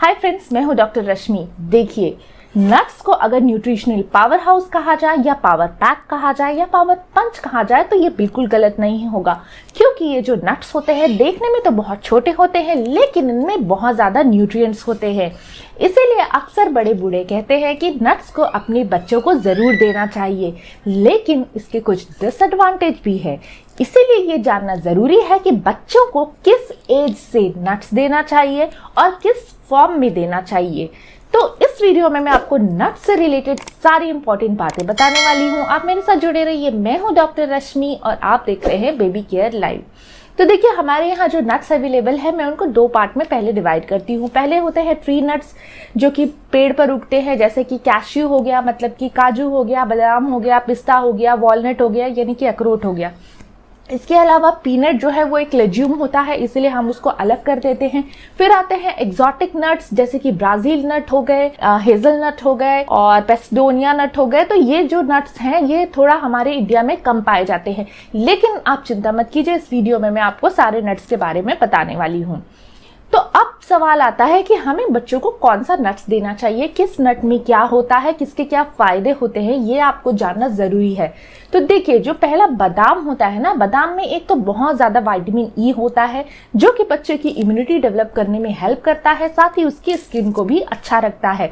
Hi friends, मैं हूं doctor रश्मि। देखिए, नट्स को अगर न्यूट्रिशनल पावर हाउस कहा जाए या पावर पैक कहा जाए या पावर पंच कहा जाए तो ये बिल्कुल गलत नहीं होगा, क्योंकि ये जो नट्स होते हैं देखने में तो बहुत छोटे होते हैं लेकिन इनमें बहुत ज़्यादा न्यूट्रिएंट्स होते हैं। इसीलिए अक्सर बड़े बूढ़े कहते हैं कि नट्स को अपने बच्चों को ज़रूर देना चाहिए, लेकिन इसके कुछ डिसएडवांटेज भी है। इसीलिए ये जानना ज़रूरी है कि बच्चों को किस एज से नट्स देना चाहिए और किस फॉर्म में देना चाहिए। तो इस वीडियो में मैं आपको नट्स से रिलेटेड सारी इंपॉर्टेंट बातें बताने वाली हूँ। आप मेरे साथ जुड़े रहिए। मैं हूँ डॉक्टर रश्मि और आप देख रहे हैं बेबी केयर लाइव। तो देखिए, हमारे यहाँ जो नट्स अवेलेबल है मैं उनको दो पार्ट में पहले डिवाइड करती हूँ। पहले होते हैं ट्री नट्स जो कि पेड़ पर उगते हैं, जैसे कि कैश्यू हो गया, मतलब कि काजू हो गया, बादाम हो गया, पिस्ता हो गया, वॉलनट हो गया, यानी कि अखरोट हो गया। इसके अलावा पीनट जो है वो एक लेज्यूम होता है, इसलिए हम उसको अलग कर देते हैं। फिर आते हैं एग्जॉटिक नट्स जैसे कि ब्राजील नट हो गए, हेजल नट हो गए और पेस्डोनिया नट हो गए। तो ये जो नट्स हैं ये थोड़ा हमारे इंडिया में कम पाए जाते हैं, लेकिन आप चिंता मत कीजिए, इस वीडियो में मैं आपको सारे नट्स के बारे में बताने वाली हूँ। तो अब सवाल आता है कि हमें बच्चों को कौन सा नट्स देना चाहिए, किस नट में क्या होता है, किसके क्या फायदे होते हैं, ये आपको जानना जरूरी है। तो देखिए, जो पहला बादाम होता है ना, बादाम में एक तो बहुत ज्यादा विटामिन ई होता है जो कि बच्चे की इम्यूनिटी डेवलप करने में हेल्प करता है, साथ ही उसकी स्किन को भी अच्छा रखता है।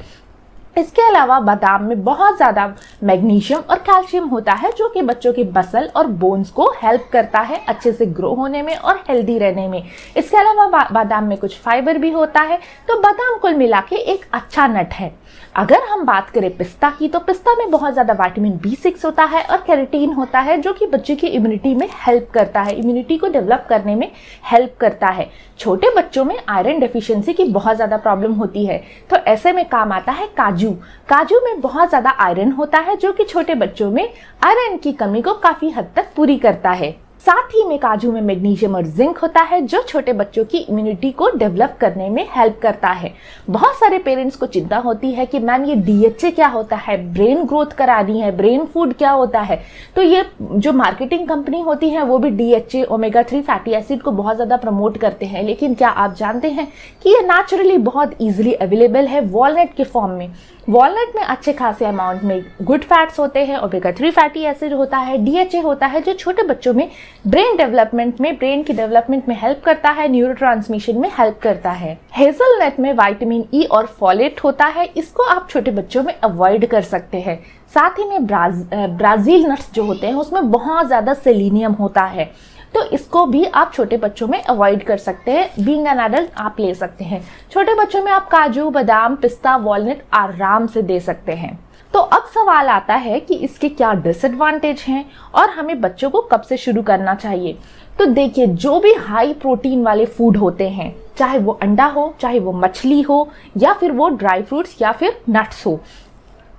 इसके अलावा बादाम में बहुत ज़्यादा मैग्नीशियम और कैल्शियम होता है जो कि बच्चों के मसल और बोन्स को हेल्प करता है अच्छे से ग्रो होने में और हेल्दी रहने में। इसके अलावा बादाम में कुछ फाइबर भी होता है। तो बादाम कुल मिला के एक अच्छा नट है। अगर हम बात करें पिस्ता की, तो पिस्ता में बहुत ज़्यादा विटामिन B6 होता है और कैरोटीन होता है जो कि बच्चे की इम्यूनिटी में हेल्प करता है, इम्यूनिटी को डेवलप करने में हेल्प करता है। छोटे बच्चों में आयरन डेफिशिएंसी की बहुत ज़्यादा प्रॉब्लम होती है, तो ऐसे में काम आता है काजू। काजू में बहुत ज़्यादा आयरन होता है जो कि छोटे बच्चों में आयरन की कमी को काफ़ी हद तक पूरी करता है। साथ ही में काजू में मैग्नीशियम और जिंक होता है जो छोटे बच्चों की इम्यूनिटी को डेवलप करने में हेल्प करता है। बहुत सारे पेरेंट्स को चिंता होती है कि मैम ये DHA क्या होता है, ब्रेन ग्रोथ करानी है, ब्रेन फूड क्या होता है। तो ये जो मार्केटिंग कंपनी होती है वो भी DHA, ओमेगा 3 फैटी एसिड को बहुत ज़्यादा प्रमोट करते हैं, लेकिन क्या आप जानते हैं कि ये नेचुरली बहुत ईजिली अवेलेबल है वॉलनट के फॉर्म में। वॉलनट में अच्छे खासे अमाउंट में गुड फैट्स होते हैं, ओमेगा 3 फैटी एसिड होता है, DHA होता है जो छोटे बच्चों में ब्रेन डेवलपमेंट में, ब्रेन की डेवलपमेंट में हेल्प करता है, न्यूरोट्रांसमिशन में हेल्प करता है। हेजलनट में विटामिन ई और फोलेट होता है, इसको आप छोटे बच्चों में अवॉइड कर सकते हैं। साथ ही में ब्राजील नट्स जो होते हैं उसमें बहुत ज़्यादा सेलेनियम होता है, तो इसको भी आप छोटे बच्चों में अवॉइड कर सकते हैं। बीइंग एन एडल्ट आप ले सकते हैं। छोटे बच्चों में आप काजू, बादाम, पिस्ता, वॉलनट आराम से दे सकते हैं। तो अब सवाल आता है कि इसके क्या डिसएडवांटेज हैं और हमें बच्चों को कब से शुरू करना चाहिए। तो देखिए, जो भी हाई प्रोटीन वाले फूड होते हैं, चाहे वो अंडा हो, चाहे वो मछली हो या फिर वो ड्राई फ्रूट्स या फिर नट्स हो,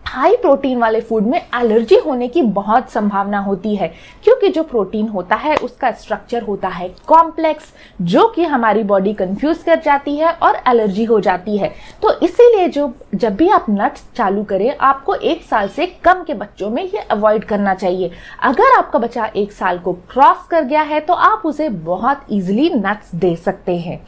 हाई प्रोटीन वाले फूड में एलर्जी होने की बहुत संभावना होती है, क्योंकि जो प्रोटीन होता है उसका स्ट्रक्चर होता है कॉम्प्लेक्स, जो कि हमारी बॉडी कंफ्यूज कर जाती है और एलर्जी हो जाती है। तो इसीलिए जब भी आप नट्स चालू करें, आपको 1 साल से कम के बच्चों में ये अवॉइड करना चाहिए। अगर आपका बच्चा 1 साल को क्रॉस कर गया है तो आप उसे बहुत ईजिली नट्स दे सकते हैं।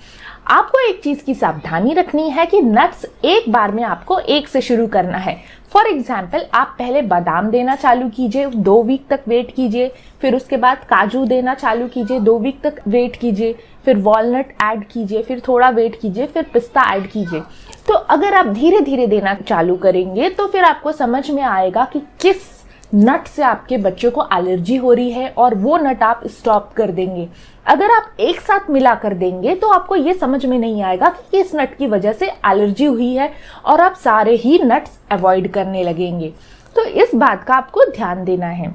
आपको एक चीज की सावधानी रखनी है कि नट्स एक बार में आपको 1 से शुरू करना है। फॉर एग्जाम्पल, आप पहले बादाम देना चालू कीजिए, 2 वीक तक वेट कीजिए, फिर उसके बाद काजू देना चालू कीजिए, 2 वीक तक वेट कीजिए, फिर वॉलनट ऐड कीजिए, फिर थोड़ा वेट कीजिए, फिर पिस्ता ऐड कीजिए। तो अगर आप धीरे धीरे देना चालू करेंगे तो फिर आपको समझ में आएगा कि किस नट से आपके बच्चों को एलर्जी हो रही है और वो नट आप स्टॉप कर देंगे। अगर आप एक साथ मिला कर देंगे तो आपको ये समझ में नहीं आएगा कि किस नट की वजह से एलर्जी हुई है और आप सारे ही नट्स अवॉइड करने लगेंगे। तो इस बात का आपको ध्यान देना है।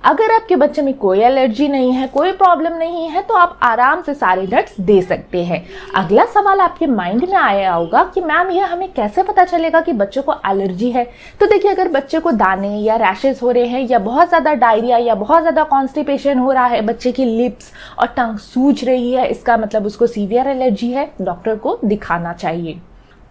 अगर आपके बच्चे में कोई एलर्जी नहीं है, कोई प्रॉब्लम नहीं है, तो आप आराम से सारे नट्स दे सकते हैं। अगला सवाल आपके माइंड में आया होगा कि मैम ये हमें कैसे पता चलेगा कि बच्चों को एलर्जी है। तो देखिए, अगर बच्चे को दाने या रैशेज हो रहे हैं या बहुत ज़्यादा डायरिया या बहुत ज़्यादा कॉन्स्टिपेशन हो रहा है, बच्चे की लिप्स और टंग सूज रही है, इसका मतलब उसको सीवियर एलर्जी है, डॉक्टर को दिखाना चाहिए।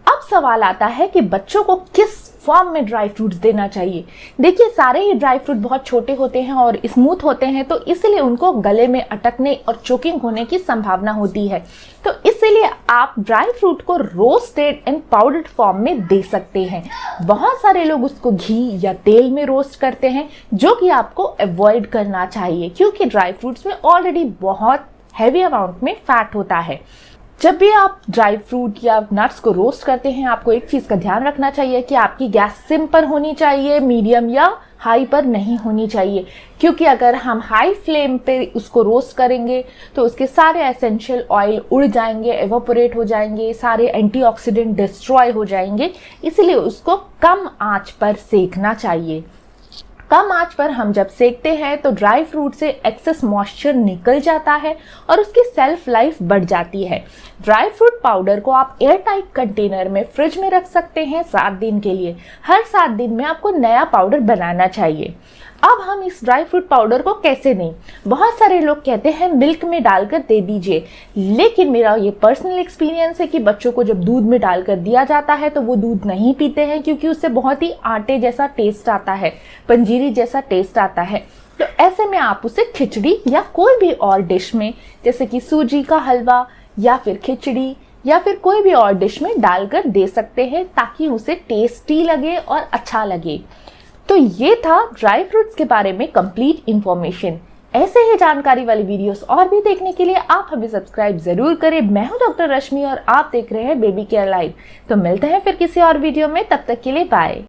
अब सवाल आता है कि बच्चों को किस फॉर्म में ड्राई फ्रूट्स देना चाहिए। देखिए सारे ही ड्राई फ्रूट बहुत छोटे होते हैं और स्मूथ होते हैं, तो इसलिए उनको गले में अटकने और चोकिंग होने की संभावना होती है। तो इसीलिए आप ड्राई फ्रूट को रोस्टेड एंड पाउडर्ड फॉर्म में दे सकते हैं। बहुत सारे लोग उसको घी या तेल में रोस्ट करते हैं, जो कि आपको अवॉइड करना चाहिए, क्योंकि ड्राई फ्रूट्स में ऑलरेडी बहुत हैवी अमाउंट में फैट होता है। जब भी आप ड्राई फ्रूट या नट्स को रोस्ट करते हैं, आपको एक चीज़ का ध्यान रखना चाहिए कि आपकी गैस सिम पर होनी चाहिए, मीडियम या हाई पर नहीं होनी चाहिए, क्योंकि अगर हम हाई फ्लेम पे उसको रोस्ट करेंगे तो उसके सारे एसेंशियल ऑयल उड़ जाएंगे, एवोपोरेट हो जाएंगे, सारे एंटीऑक्सीडेंट डिस्ट्रॉय हो जाएंगे। इसलिए उसको कम आंच पर सेकना चाहिए। कम आंच पर हम जब सेकते हैं तो ड्राई फ्रूट से एक्सेस मॉइस्चर निकल जाता है और उसकी सेल्फ लाइफ बढ़ जाती है। ड्राई फ्रूट पाउडर को आप एयर टाइट कंटेनर में फ्रिज में रख सकते हैं 7 दिन के लिए। हर 7 दिन में आपको नया पाउडर बनाना चाहिए। अब हम इस ड्राई फ्रूट पाउडर को कैसे दें? बहुत सारे लोग कहते हैं मिल्क में डालकर दे दीजिए, लेकिन मेरा ये पर्सनल एक्सपीरियंस है कि बच्चों को जब दूध में डालकर दिया जाता है तो वो दूध नहीं पीते हैं, क्योंकि उससे बहुत ही आटे जैसा टेस्ट आता है, पंजीरी जैसा टेस्ट आता है। तो ऐसे में आप उसे खिचड़ी या कोई भी और डिश में, जैसे कि सूजी का हलवा या फिर खिचड़ी या फिर कोई भी और डिश में डालकर दे सकते हैं, ताकि उसे टेस्टी लगे और अच्छा लगे। तो ये था ड्राई फ्रूट्स के बारे में कंप्लीट इंफॉर्मेशन। ऐसे ही जानकारी वाली वीडियोस और भी देखने के लिए आप हमें सब्सक्राइब जरूर करें। मैं हूं डॉक्टर रश्मि और आप देख रहे हैं बेबी केयर लाइव। तो मिलते हैं फिर किसी और वीडियो में, तब तक के लिए बाय।